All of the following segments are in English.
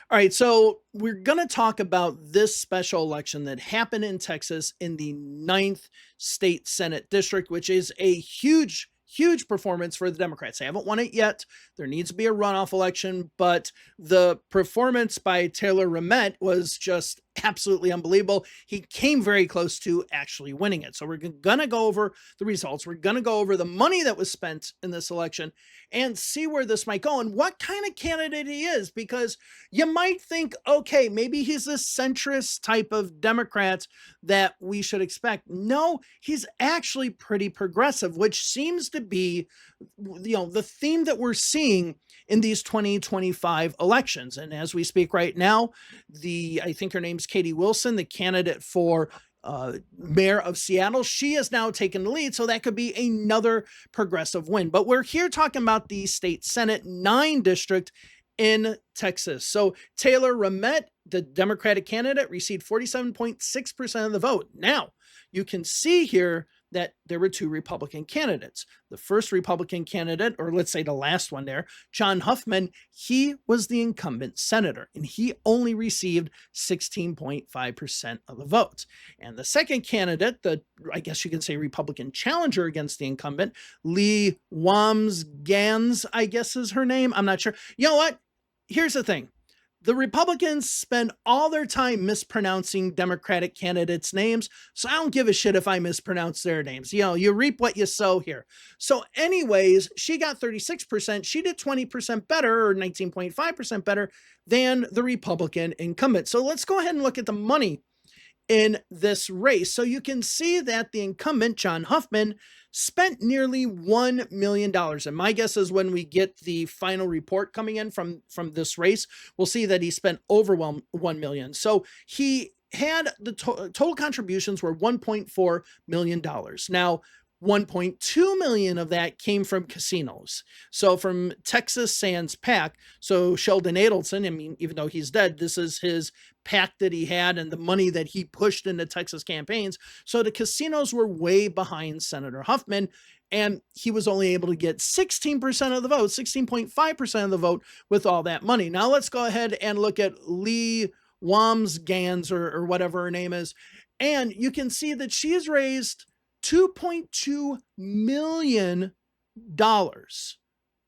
All right, so we're going to talk about this special election that happened in Texas in the ninth state Senate district, which is a huge, huge performance for the Democrats. They haven't won it yet. There needs to be a runoff election, but the performance by Taylor Rehmet was just absolutely unbelievable. He came very close to actually winning it. So we're going to go over the results. We're going to go over the money that was spent in this election and see where this might go and what kind of candidate he is, because you might think, okay, maybe he's a centrist type of Democrat that we should expect. No, he's actually pretty progressive, which seems to be, the theme that we're seeing in these 2025 elections. And as we speak right now, I think her name's Katie Wilson, the candidate for mayor of Seattle, she has now taken the lead. So that could be another progressive win. But we're here talking about the state Senate 9 district in Texas. So Taylor Rehmet, the Democratic candidate, received 47.6% of the vote. Now, you can see here that there were two Republican candidates. The first Republican candidate, or let's say the last one there, John Huffman, he was the incumbent senator, and he only received 16.5% of the votes. And the second candidate, I guess you can say Republican challenger against the incumbent, Lee Wamsgans, I guess is her name. I'm not sure. You know what? Here's the thing. The Republicans spend all their time mispronouncing Democratic candidates' names, so I don't give a shit if I mispronounce their names. You reap what you sow here. So anyways, she got 36%. She did 20% better, or 19.5% better than the Republican incumbent. So let's go ahead and look at the money in this race. So you can see that the incumbent, John Huffman, spent nearly $1 million. And my guess is when we get the final report coming in from this race, we'll see that he spent over $1 million. So he had the total contributions were $1.4 million. Now, 1.2 million of that came from casinos. So from Texas Sands PAC. So Sheldon Adelson, I mean, even though he's dead, this is his PAC that he had and the money that he pushed into Texas campaigns. So the casinos were way behind Senator Huffman, and he was only able to get 16% of the vote, 16.5% of the vote with all that money. Now let's go ahead and look at Lee Wamsgans or whatever her name is. And you can see that she has raised $2.2 million.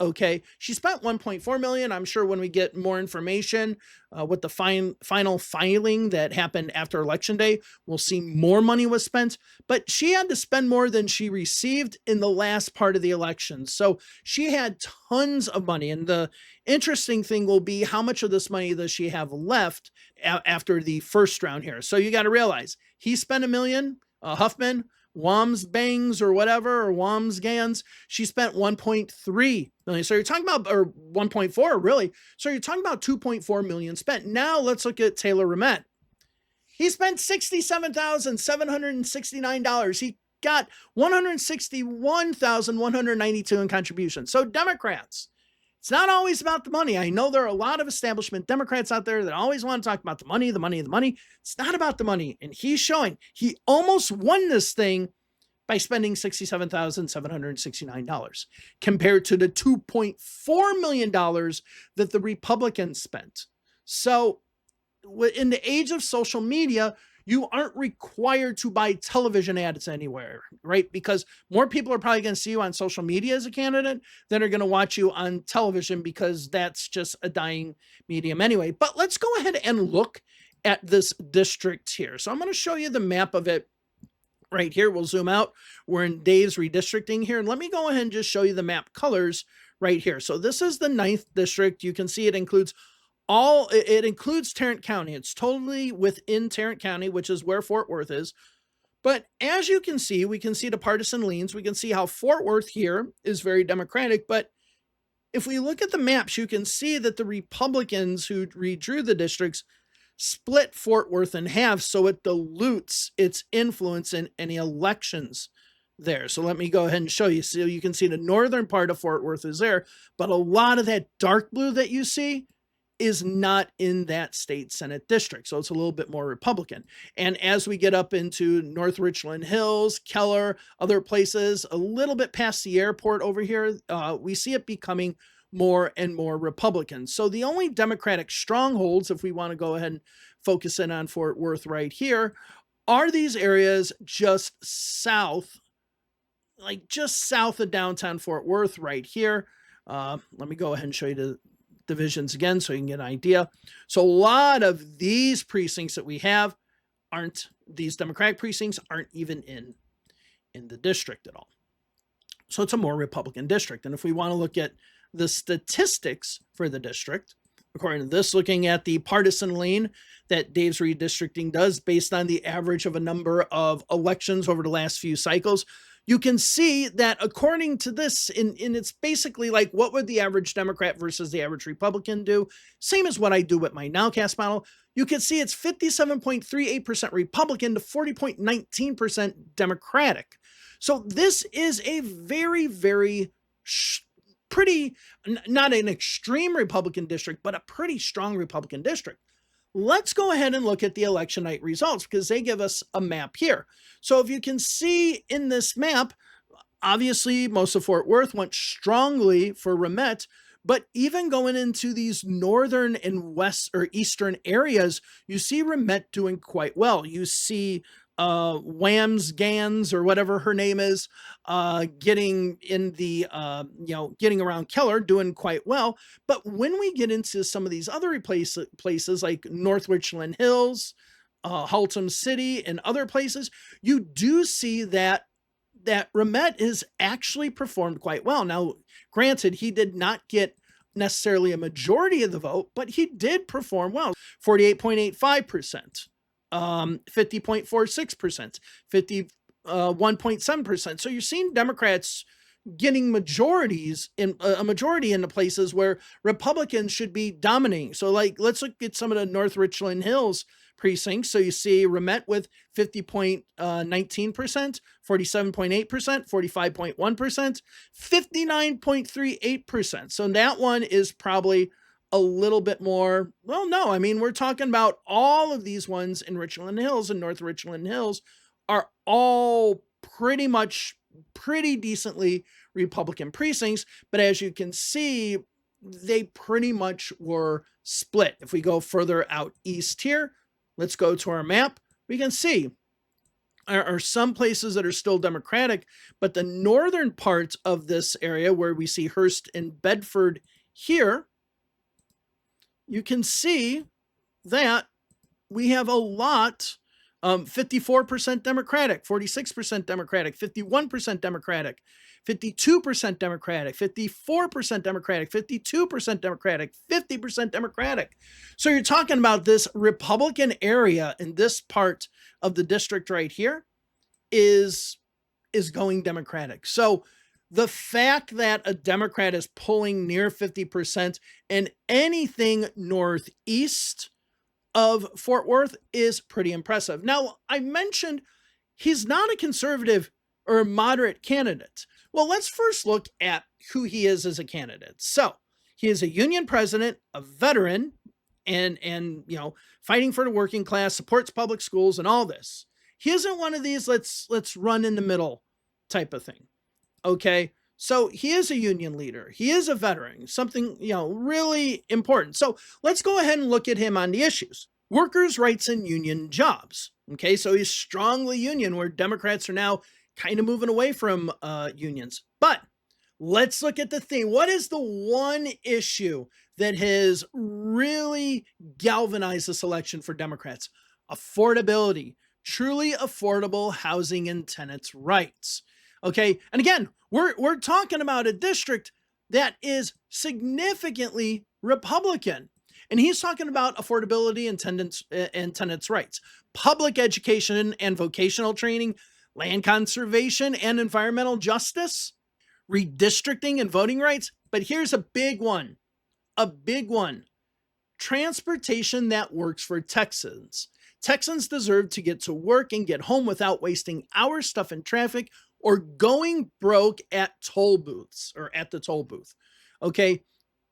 Okay, she spent 1.4 million. I'm sure when we get more information with the final filing that happened after Election Day, we'll see more money was spent. But she had to spend more than she received in the last part of the election. So she had tons of money. And the interesting thing will be how much of this money does she have left after the first round here. So you got to realize he spent $1 million, Huffman, Wamsbangs or whatever, or Wamsgans, she spent 1.3 million. So you're talking about, or 1.4 really. So you're talking about 2.4 million spent. Now let's look at Taylor Rehmet. He spent $67,769. He got $161,192 in contributions. So Democrats, it's not always about the money. I know there are a lot of establishment Democrats out there that always want to talk about the money, the money, the money. It's not about the money. And he's showing he almost won this thing by spending $67,769 compared to the $2.4 million that the Republicans spent. So in the age of social media, you aren't required to buy television ads anywhere, right? Because more people are probably going to see you on social media as a candidate than are going to watch you on television, because that's just a dying medium anyway. But let's go ahead and look at this district here. So I'm going to show you the map of it right here. We'll zoom out. We're in Dave's redistricting here. And let me go ahead and just show you the map colors right here. So this is the 9th district. You can see it includes Tarrant County. It's totally within Tarrant County, which is where Fort Worth is. But as you can see, we can see the partisan leans. We can see how Fort Worth here is very Democratic. But if we look at the maps, you can see that the Republicans who redrew the districts split Fort Worth in half, so it dilutes its influence in any elections there. So let me go ahead and show you. So you can see the northern part of Fort Worth is there, but a lot of that dark blue that you see is not in that state Senate district. So it's a little bit more Republican. And as we get up into North Richland Hills, Keller, other places, a little bit past the airport over here, we see it becoming more and more Republicans. So the only Democratic strongholds, if we want to go ahead and focus in on Fort Worth right here, are these areas just south, like just south of downtown Fort Worth right here. Let me go ahead and show you the divisions again so you can get an idea. So a lot of these precincts that we have these Democratic precincts aren't even in the district at all. So it's a more Republican district. And if we want to look at the statistics for the district, according to this, looking at the partisan lane that Dave's redistricting does based on the average of a number of elections over the last few cycles, you can see that according to this, it's basically like what would the average Democrat versus the average Republican do? Same as what I do with my nowcast model. You can see it's 57.38% Republican to 40.19% Democratic. So this is a very, very pretty, not an extreme Republican district, but a pretty strong Republican district. Let's go ahead and look at the election night results because they give us a map here. So if you can see in this map, obviously most of Fort Worth went strongly for Rehmet, but even going into these northern and west or eastern areas, you see Rehmet doing quite well. You see Whams Gans or whatever her name is, getting in the, getting around Keller, doing quite well. But when we get into some of these other places like North Richland Hills, Haltom City, and other places, you do see that Rehmet has actually performed quite well. Now, granted, he did not get necessarily a majority of the vote, but he did perform well. 48.85%. 50.46%, 51.7%. So you're seeing Democrats getting majorities in a majority in the places where Republicans should be dominating. So like, let's look at some of the North Richland Hills precincts. So you see Rehmet with 50.19%, 47.8%, 45.1%, 59.38%. So that one is probably a little bit more, well, no, I mean, we're talking about all of these ones in Richland Hills and North Richland Hills are all pretty decently Republican precincts. But as you can see, they pretty much were split. If we go further out east here, let's go to our map. We can see there are some places that are still Democratic, but the northern parts of this area where we see Hearst and Bedford here, you can see that we have a lot, 54% Democratic, 46% Democratic, 51% Democratic, 52% Democratic, 54% Democratic, 52% Democratic, 50% Democratic. So you're talking about this Republican area in this part of the district right here is going Democratic. So the fact that a Democrat is pulling near 50% in anything northeast of Fort Worth is pretty impressive. Now, I mentioned he's not a conservative or a moderate candidate. Well, let's first look at who he is as a candidate. So he is a union president, a veteran, and fighting for the working class, supports public schools and all this. He isn't one of these let's run in the middle type of thing. Okay, so he is a union leader. He is a veteran, something, really important. So let's go ahead and look at him on the issues. Workers' rights and union jobs. Okay, so he's strongly union, where Democrats are now kind of moving away from unions. But let's look at the thing. What is the one issue that has really galvanized this election for Democrats? Affordability. Truly affordable housing and tenants' rights. Okay, and again, we're talking about a district that is significantly Republican, and he's talking about affordability and tenants' rights, public education and vocational training, land conservation and environmental justice, redistricting and voting rights. But here's a big one, transportation that works for Texans. Texans deserve to get to work and get home without wasting hours stuck in traffic or going broke at toll booths or at the toll booth. Okay.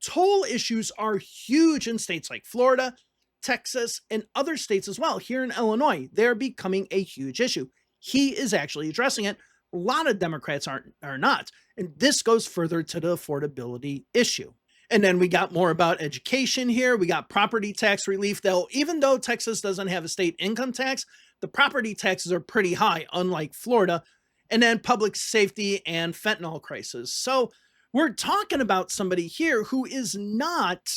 Toll issues are huge in states like Florida, Texas, and other states as well. Here in Illinois, they're becoming a huge issue. He is actually addressing it. A lot of Democrats are not. And this goes further to the affordability issue. And then we got more about education here. We got property tax relief, though, even though Texas doesn't have a state income tax, the property taxes are pretty high, unlike Florida. And then public safety and fentanyl crisis. So we're talking about somebody here who is not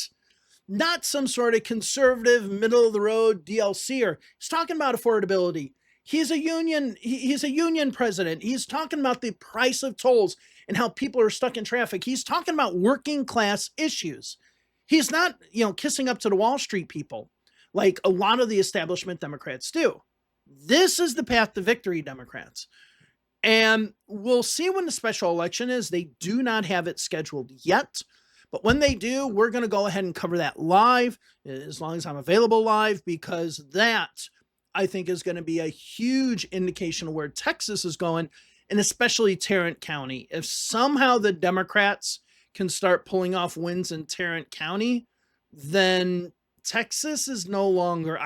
some sort of conservative, middle of the road DLCer. He's talking about affordability. He's a union president. He's talking about the price of tolls and how people are stuck in traffic. He's talking about working class issues. He's not, kissing up to the Wall Street people like a lot of the establishment Democrats do. This is the path to victory, Democrats. And we'll see when the special election is. They do not have it scheduled yet. But when they do, we're going to go ahead and cover that live, as long as I'm available live, because that, I think, is going to be a huge indication of where Texas is going, and especially Tarrant County. If somehow the Democrats can start pulling off wins in Tarrant County, then Texas is no longer...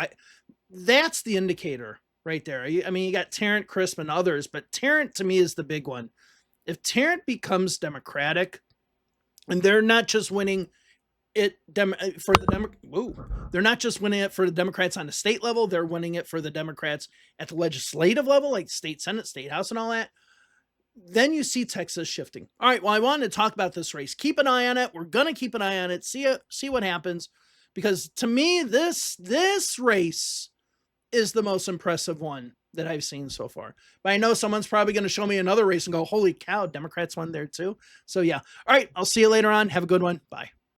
that's the indicator right there. I mean, you got Tarrant, Crisp, and others, but Tarrant, to me, is the big one. If Tarrant becomes Democratic, and they're not just winning it they're not just winning it for the Democrats on the state level, they're winning it for the Democrats at the legislative level, like state Senate, state House, and all that. Then you see Texas shifting. All right, well, I wanted to talk about this race. Keep an eye on it. We're going to keep an eye on it, see what happens, because to me, this race is the most impressive one that I've seen so far. But I know someone's probably going to show me another race and go, holy cow, Democrats won there too. So yeah. All right, I'll see you later on. Have a good one. Bye.